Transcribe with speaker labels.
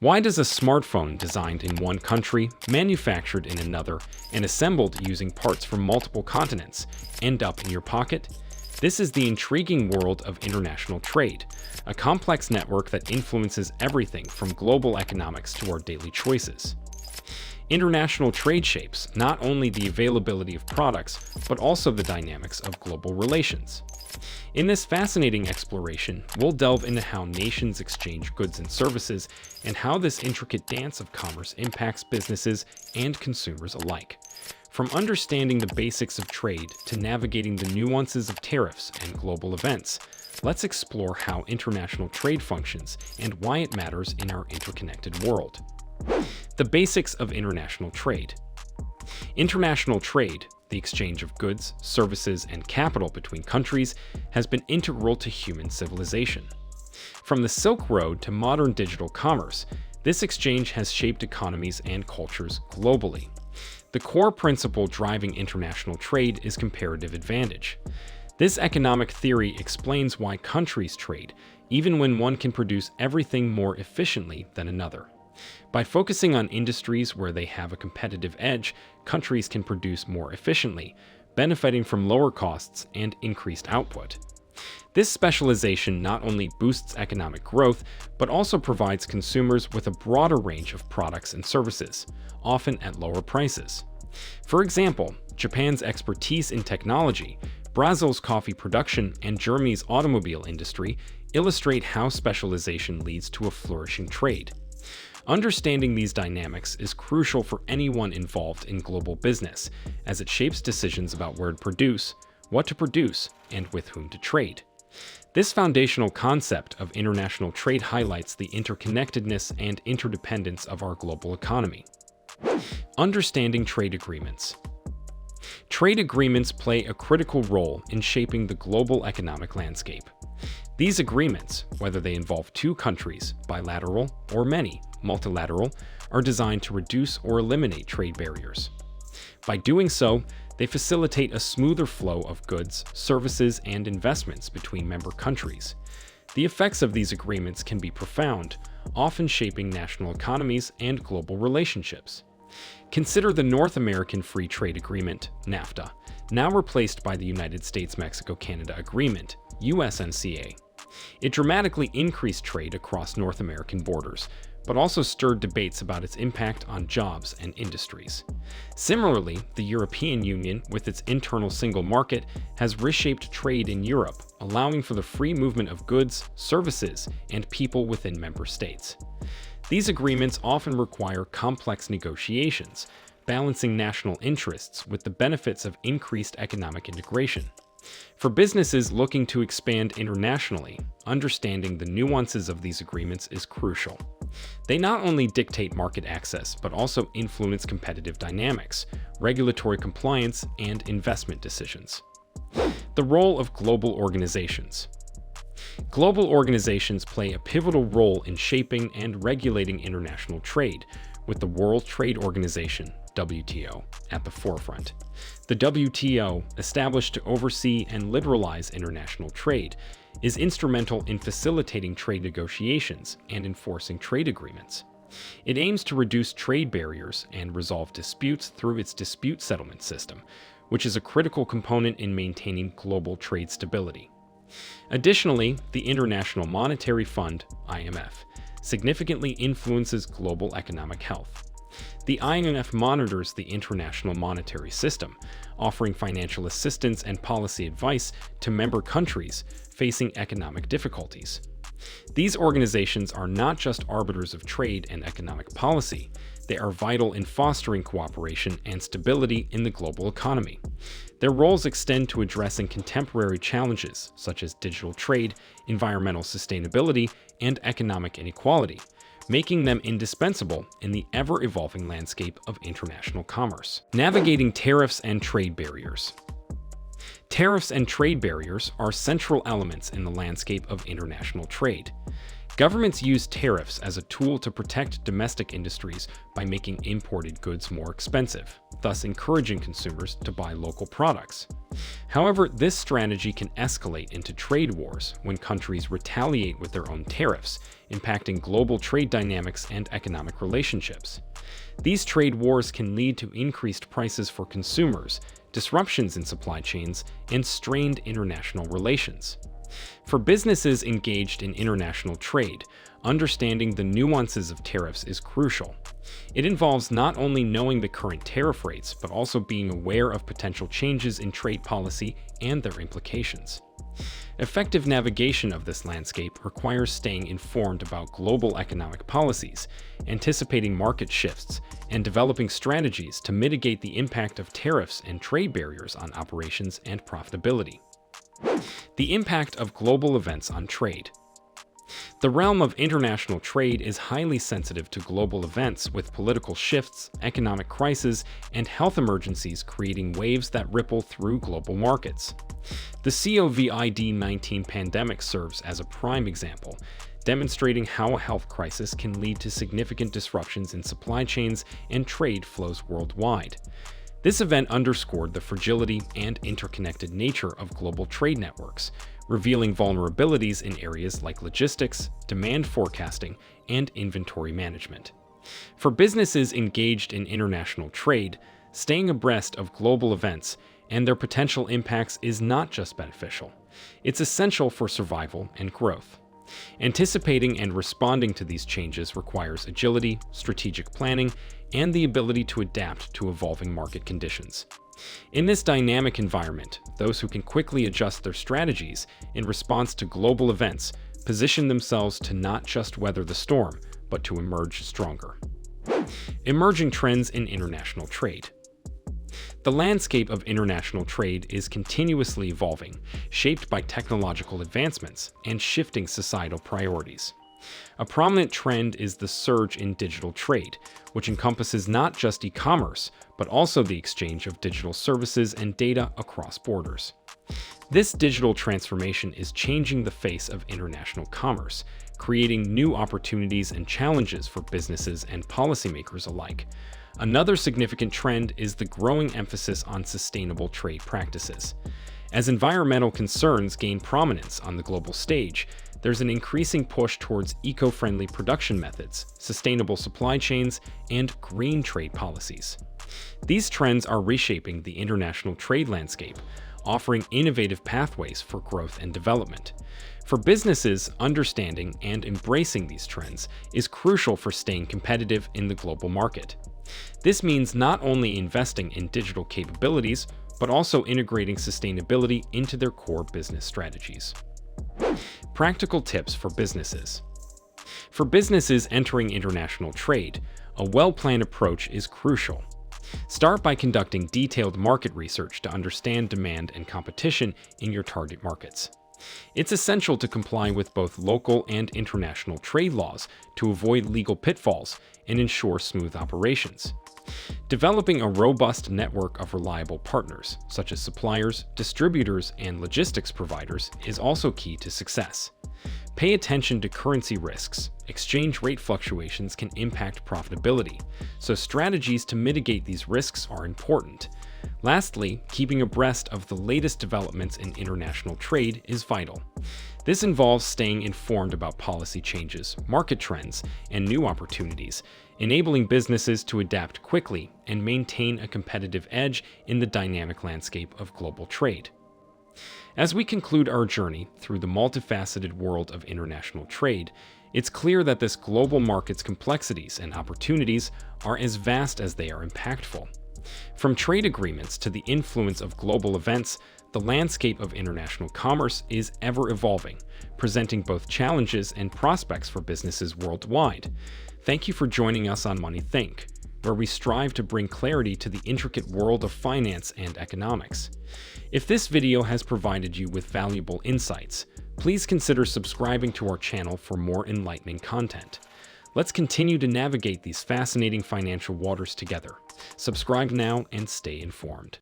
Speaker 1: Why does a smartphone designed in one country, manufactured in another, and assembled using parts from multiple continents end up in your pocket? This is the intriguing world of international trade, a complex network that influences everything from global economics to our daily choices. International trade shapes not only the availability of products, but also the dynamics of global relations. In this fascinating exploration, we'll delve into how nations exchange goods and services and how this intricate dance of commerce impacts businesses and consumers alike. From understanding the basics of trade to navigating the nuances of tariffs and global events, let's explore how international trade functions and why it matters in our interconnected world. The basics of international trade. International trade, the exchange of goods, services, and capital between countries, has been integral to human civilization. From the Silk Road to modern digital commerce, this exchange has shaped economies and cultures globally. The core principle driving international trade is comparative advantage. This economic theory explains why countries trade, even when one can produce everything more efficiently than another. By focusing on industries where they have a competitive edge, countries can produce more efficiently, benefiting from lower costs and increased output. This specialization not only boosts economic growth, but also provides consumers with a broader range of products and services, often at lower prices. For example, Japan's expertise in technology, Brazil's coffee production, and Germany's automobile industry illustrate how specialization leads to a flourishing trade. Understanding these dynamics is crucial for anyone involved in global business, as it shapes decisions about where to produce, what to produce, and with whom to trade. This foundational concept of international trade highlights the interconnectedness and interdependence of our global economy. Understanding trade agreements. Trade agreements play a critical role in shaping the global economic landscape. These agreements, whether they involve two countries, bilateral, or many, multilateral, are designed to reduce or eliminate trade barriers. By doing so, they facilitate a smoother flow of goods, services, and investments between member countries. The effects of these agreements can be profound, often shaping national economies and global relationships. Consider the North American Free Trade Agreement, NAFTA, now replaced by the United States-Mexico-Canada Agreement, USMCA. It dramatically increased trade across North American borders, but also stirred debates about its impact on jobs and industries. Similarly, the European Union, with its internal single market, has reshaped trade in Europe, allowing for the free movement of goods, services, and people within member states. These agreements often require complex negotiations, balancing national interests with the benefits of increased economic integration. For businesses looking to expand internationally, understanding the nuances of these agreements is crucial. They not only dictate market access, but also influence competitive dynamics, regulatory compliance, and investment decisions. The role of global organizations. Global organizations play a pivotal role in shaping and regulating international trade, with the World Trade Organization, WTO, at the forefront. The WTO, established to oversee and liberalize international trade, is instrumental in facilitating trade negotiations and enforcing trade agreements. It aims to reduce trade barriers and resolve disputes through its dispute settlement system, which is a critical component in maintaining global trade stability. Additionally, the International Monetary Fund, IMF, significantly influences global economic health. The IMF monitors the international monetary system, offering financial assistance and policy advice to member countries facing economic difficulties. These organizations are not just arbiters of trade and economic policy, they are vital in fostering cooperation and stability in the global economy. Their roles extend to addressing contemporary challenges such as digital trade, environmental sustainability, and economic inequality, making them indispensable in the ever-evolving landscape of international commerce. Navigating tariffs and trade barriers. Tariffs and trade barriers are central elements in the landscape of international trade. Governments use tariffs as a tool to protect domestic industries by making imported goods more expensive, thus encouraging consumers to buy local products. However, this strategy can escalate into trade wars when countries retaliate with their own tariffs, impacting global trade dynamics and economic relationships. These trade wars can lead to increased prices for consumers, disruptions in supply chains, and strained international relations. For businesses engaged in international trade, understanding the nuances of tariffs is crucial. It involves not only knowing the current tariff rates, but also being aware of potential changes in trade policy and their implications. Effective navigation of this landscape requires staying informed about global economic policies, anticipating market shifts, and developing strategies to mitigate the impact of tariffs and trade barriers on operations and profitability. The impact of global events on trade. The realm of international trade is highly sensitive to global events, with political shifts, economic crises, and health emergencies creating waves that ripple through global markets. The COVID-19 pandemic serves as a prime example, demonstrating how a health crisis can lead to significant disruptions in supply chains and trade flows worldwide. This event underscored the fragility and interconnected nature of global trade networks, revealing vulnerabilities in areas like logistics, demand forecasting, and inventory management. For businesses engaged in international trade, staying abreast of global events and their potential impacts is not just beneficial, it's essential for survival and growth. Anticipating and responding to these changes requires agility, strategic planning, and the ability to adapt to evolving market conditions. In this dynamic environment, those who can quickly adjust their strategies in response to global events position themselves to not just weather the storm, but to emerge stronger. Emerging trends in international trade. The landscape of international trade is continuously evolving, shaped by technological advancements and shifting societal priorities. A prominent trend is the surge in digital trade, which encompasses not just e-commerce, but also the exchange of digital services and data across borders. This digital transformation is changing the face of international commerce, creating new opportunities and challenges for businesses and policymakers alike. Another significant trend is the growing emphasis on sustainable trade practices. As environmental concerns gain prominence on the global stage, there's an increasing push towards eco-friendly production methods, sustainable supply chains, and green trade policies. These trends are reshaping the international trade landscape, offering innovative pathways for growth and development. For businesses, understanding and embracing these trends is crucial for staying competitive in the global market. This means not only investing in digital capabilities, but also integrating sustainability into their core business strategies. Practical tips for businesses. For businesses entering international trade, a well-planned approach is crucial. Start by conducting detailed market research to understand demand and competition in your target markets. It's essential to comply with both local and international trade laws to avoid legal pitfalls and ensure smooth operations. Developing a robust network of reliable partners, such as suppliers, distributors, and logistics providers, is also key to success. Pay attention to currency risks. Exchange rate fluctuations can impact profitability, so strategies to mitigate these risks are important. Lastly, keeping abreast of the latest developments in international trade is vital. This involves staying informed about policy changes, market trends, and new opportunities, enabling businesses to adapt quickly and maintain a competitive edge in the dynamic landscape of global trade. As we conclude our journey through the multifaceted world of international trade, it's clear that this global market's complexities and opportunities are as vast as they are impactful. From trade agreements to the influence of global events, the landscape of international commerce is ever evolving, presenting both challenges and prospects for businesses worldwide. Thank you for joining us on Money Think, where we strive to bring clarity to the intricate world of finance and economics. If this video has provided you with valuable insights, please consider subscribing to our channel for more enlightening content. Let's continue to navigate these fascinating financial waters together. Subscribe now and stay informed.